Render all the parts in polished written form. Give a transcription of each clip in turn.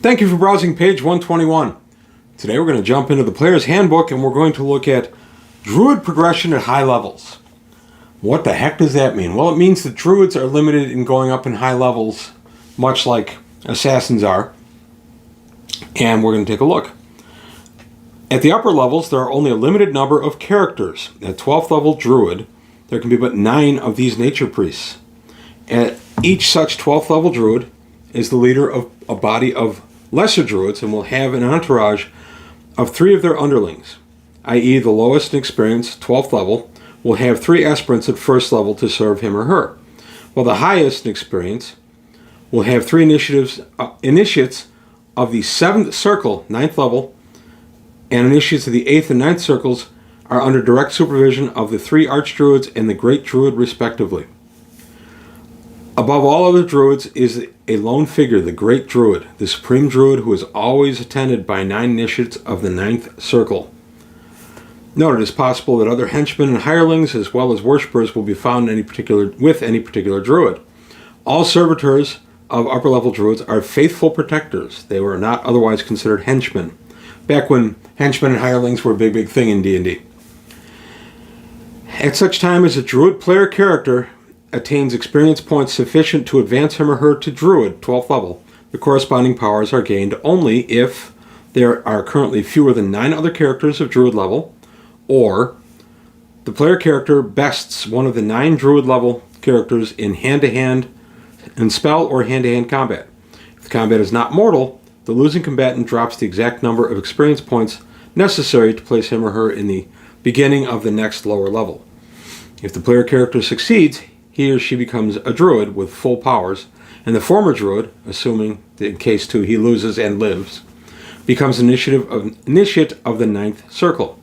Thank you for browsing page 121. Today we're going to jump into the player's handbook and we're going to look at Druid progression at high levels. What the heck does that mean? Well, it means that Druids are limited in going up in high levels, much like Assassins are. And we're going to take a look. At the upper levels, there are only a limited number of characters. At 12th level Druid, there can be but 9 of these nature priests. At each such 12th level Druid is the leader of a body of lesser Druids and will have an entourage of 3 of their underlings, i.e. the lowest in experience, 12th level, will have 3 aspirants at 1st level to serve him or her, while the highest in experience will have 3 initiates of the 7th circle, 9th level, and initiates of the 8th and 9th circles are under direct supervision of the 3 Archdruids and the Great Druid respectively. Above all other Druids is a lone figure, the Great Druid, the Supreme Druid who is always attended by 9 initiates of the 9th circle. Note, it is possible that other henchmen and hirelings as well as worshippers will be found with any particular Druid. All servitors of upper level Druids are faithful protectors. They were not otherwise considered henchmen, back when henchmen and hirelings were a big thing in D&D. At such time as a Druid player character attains experience points sufficient to advance him or her to Druid, 12th level, the corresponding powers are gained only if there are currently fewer than 9 other characters of Druid level, or the player character bests one of the 9 Druid level characters in hand-to-hand and spell or hand-to-hand combat. If the combat is not mortal, the losing combatant drops the exact number of experience points necessary to place him or her in the beginning of the next lower level. If the player character succeeds, he or she becomes a Druid with full powers, and the former Druid, assuming that in case 2 he loses and lives, becomes initiate of the 9th circle.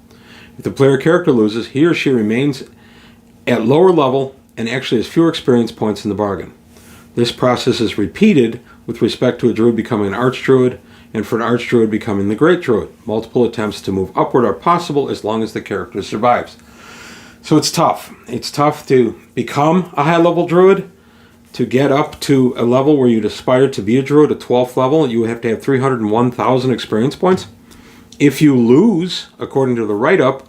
If the player character loses, he or she remains at lower level and actually has fewer experience points in the bargain. This process is repeated with respect to a Druid becoming an Archdruid, and for an Archdruid becoming the Great Druid. Multiple attempts to move upward are possible as long as the character survives. So it's tough. It's tough to become a high-level Druid. To get up to a level where you'd aspire to be a Druid at 12th level, you have to have 301,000 experience points. If you lose, according to the write-up,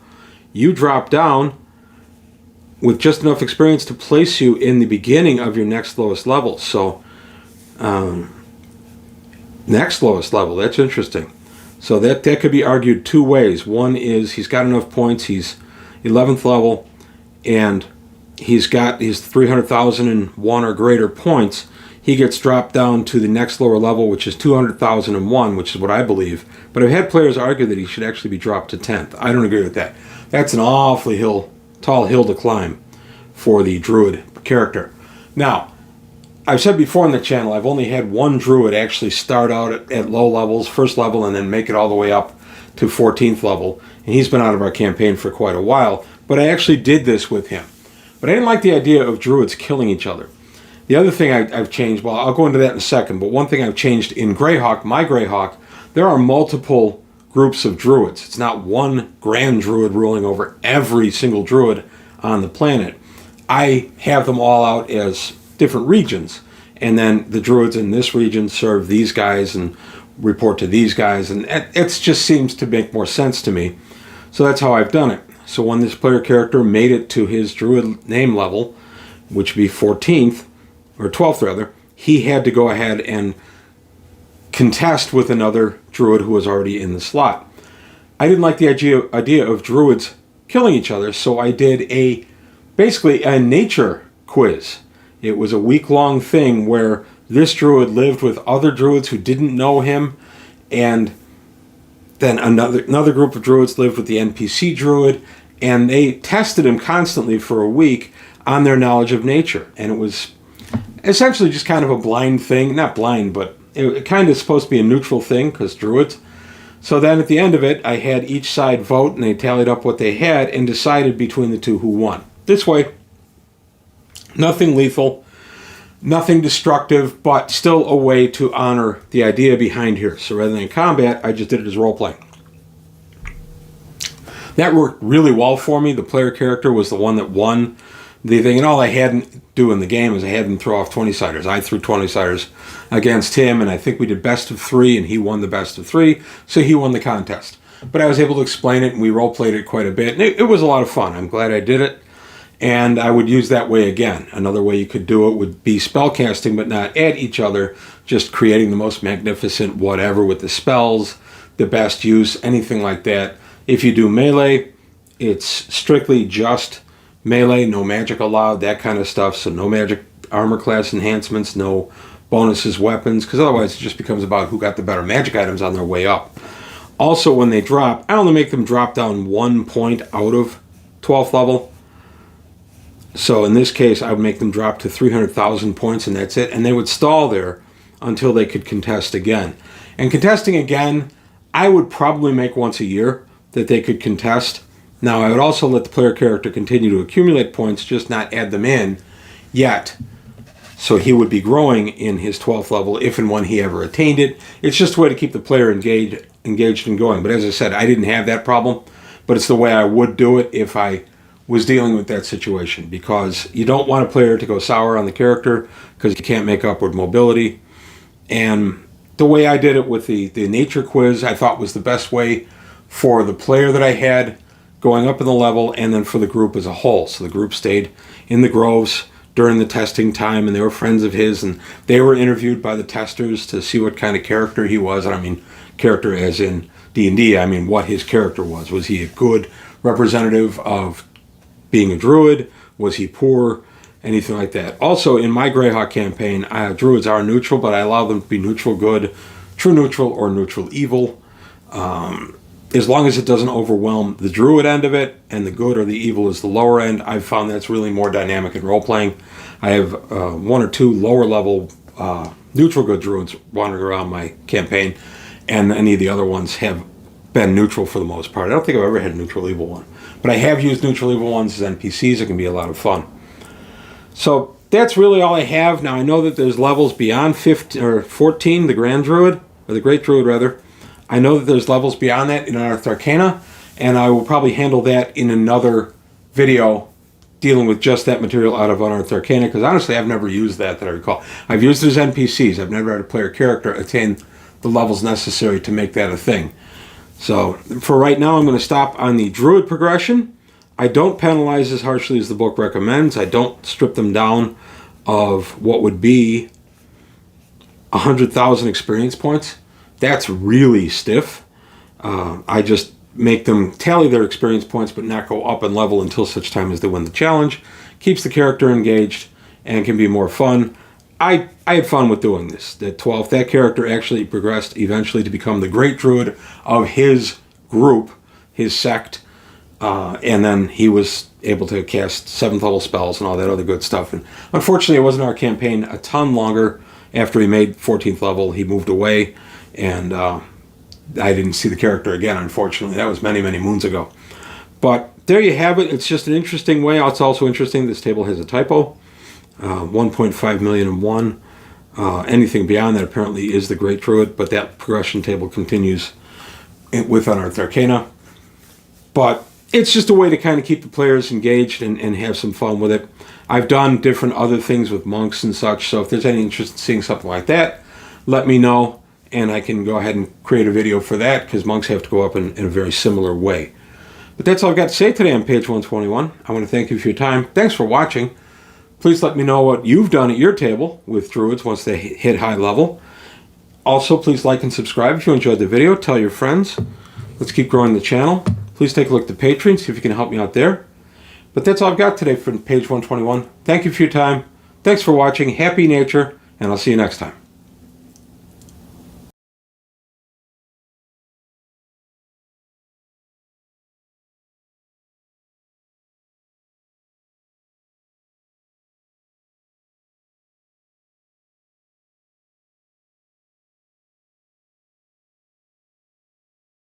you drop down with just enough experience to place you in the beginning of your next lowest level. So, next lowest level, that's interesting. So that could be argued 2 ways. One is he's got enough points, he's 11th level, and he's got his 300,001 or greater points. He gets dropped down to the next lower level, which is 200,001, which is what I believe. But I've had players argue that he should actually be dropped to 10th. I don't agree with that. That's an awfully tall hill to climb for the Druid character. Now, I've said before on the channel, I've only had 1 Druid actually start out at low levels, 1st level, and then make it all the way up to 14th level. And he's been out of our campaign for quite a while. But I actually did this with him. But I didn't like the idea of Druids killing each other. The other thing I've changed, well, I'll go into that in a second, but one thing I've changed in Greyhawk, my Greyhawk, there are multiple groups of Druids. It's not one grand Druid ruling over every single Druid on the planet. I have them all out as different regions, and then the Druids in this region serve these guys and report to these guys, and it just seems to make more sense to me. So that's how I've done it. So when this player character made it to his Druid name level, which would be 14th, or 12th rather, he had to go ahead and contest with another Druid who was already in the slot. I didn't like the idea of Druids killing each other, so I did basically a nature quiz. It was a week-long thing where this Druid lived with other Druids who didn't know him, and then another group of Druids lived with the NPC Druid, and they tested him constantly for a week on their knowledge of nature. And it was essentially just kind of a blind thing. Not blind, but it kind of supposed to be a neutral thing, because Druids. So then at the end of it, I had each side vote, and they tallied up what they had and decided between the 2 who won. This way, nothing lethal, nothing destructive, but still a way to honor the idea behind here. So rather than combat, I just did it as role-playing. That worked really well for me. The player character was the one that won the thing. And all I had him do in the game is I had him throw off 20-siders. I threw 20-siders against him, and I think we did best of 3, and he won the best of 3, so he won the contest. But I was able to explain it, and we role-played it quite a bit, and it was a lot of fun. I'm glad I did it, and I would use that way again. Another way you could do it would be spellcasting, but not at each other, just creating the most magnificent whatever with the spells, the best use, anything like that. If you do melee, it's strictly just melee, no magic allowed, that kind of stuff. So no magic armor class enhancements, no bonuses, weapons, because otherwise it just becomes about who got the better magic items on their way up. Also, when they drop, I only make them drop down 1 point out of 12th level. So in this case, I would make them drop to 300,000 points, and that's it. And they would stall there until they could contest again. And contesting again, I would probably make once a year that they could contest. Now, I would also let the player character continue to accumulate points, just not add them in yet. So he would be growing in his 12th level if and when he ever attained it. It's just a way to keep the player engaged and going. But as I said, I didn't have that problem. But it's the way I would do it if I was dealing with that situation. Because you don't want a player to go sour on the character because you can't make upward mobility. And the way I did it with the nature quiz, I thought was the best way for the player that I had going up in the level, and then for the group as a whole. So the group stayed in the groves during the testing time, and they were friends of his, and they were interviewed by the testers to see what kind of character he was. And I mean character as in D&D, I mean what his character was. Was he a good representative of being a druid? Was he poor? Anything like that. Also, in my Greyhawk campaign, druids are neutral, but I allow them to be neutral good, true neutral, or neutral evil. As long as it doesn't overwhelm the druid end of it, and the good or the evil is the lower end, I've found that's really more dynamic in role-playing. I have 1 or 2 lower-level neutral good druids wandering around my campaign, and any of the other ones have been neutral for the most part. I don't think I've ever had a neutral evil one. But I have used neutral evil ones as NPCs. It can be a lot of fun. So that's really all I have. Now I know that there's levels beyond 15 or 14, the Grand Druid, or the Great Druid rather. I know that there's levels beyond that in Unearthed Arcana, and I will probably handle that in another video dealing with just that material out of Unearthed Arcana, because honestly I've never used that I recall. I've used it as NPCs. I've never had a player character attain the levels necessary to make that a thing. So for right now I'm going to stop on the Druid progression. I don't penalize as harshly as the book recommends. I don't strip them down of what would be 100,000 experience points. That's really stiff. I just make them tally their experience points but not go up in level until such time as they win the challenge. Keeps the character engaged and can be more fun. I had fun with doing this. At 12th, that character actually progressed eventually to become the Great Druid of his group, his sect. And then he was able to cast 7th level spells and all that other good stuff. And unfortunately, it wasn't our campaign a ton longer. After he made 14th level, he moved away, and I didn't see the character again, unfortunately. That was many, many moons ago. But there you have it. It's just an interesting way. It's also interesting this table has a typo. 1.5 million and one. Anything beyond that apparently is the Great Druid, but that progression table continues with Unearthed Arcana. But it's just a way to kind of keep the players engaged and have some fun with it. I've done different other things with monks and such, so if there's any interest in seeing something like that, let me know, and I can go ahead and create a video for that, because monks have to go up in a very similar way. But that's all I've got to say today on page 121. I want to thank you for your time. Thanks for watching. Please let me know what you've done at your table with druids once they hit high level. Also, please like and subscribe if you enjoyed the video. Tell your friends. Let's keep growing the channel. Please take a look at the Patreon, see if you can help me out there. But that's all I've got today for page 121. Thank you for your time. Thanks for watching. Happy nature, and I'll see you next time.